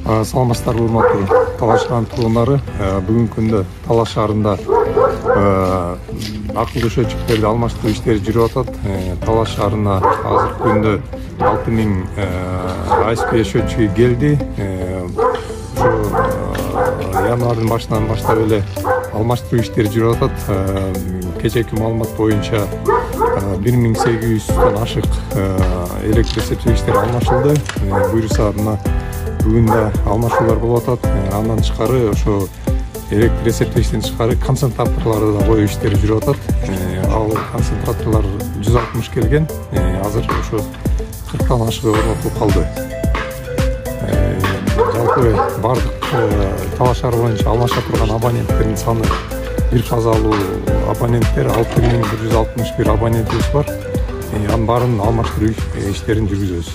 Саламатсыздарбы урматтуу Талаш шаарынын тургундары. Бүгүнкү күндө Талаш шаарында акылдуу счетчиктерди алмаштыруу иштери жүрүп атат. Талаш шаарына азыркы күндө 6000 АСП счетчиги келди. Январдын башынан баштап эле алмаштыруу иштери жүрүп атат. Кечээки маалымат боюнча 1800дөн ашык электр эсептегичтер алмашылды. Буюрса бүгүн да алмашуулар болуп атат. Андан тышкары ошо электр эсептегичтен тышкары концентраторларды да коюу иштери жүрүп атат. Ал концентраторлор 160 келген. Азыр ошо 40тан ашыгы орнотулуп калды. Жалпы бардык Талаш шаары боюнча алмаша турган абоненттердин саны бир фазалуу абоненттер 6161 абонентибиз бар. Анын баарын алмаштыруу иштерин жүргүзөбүз.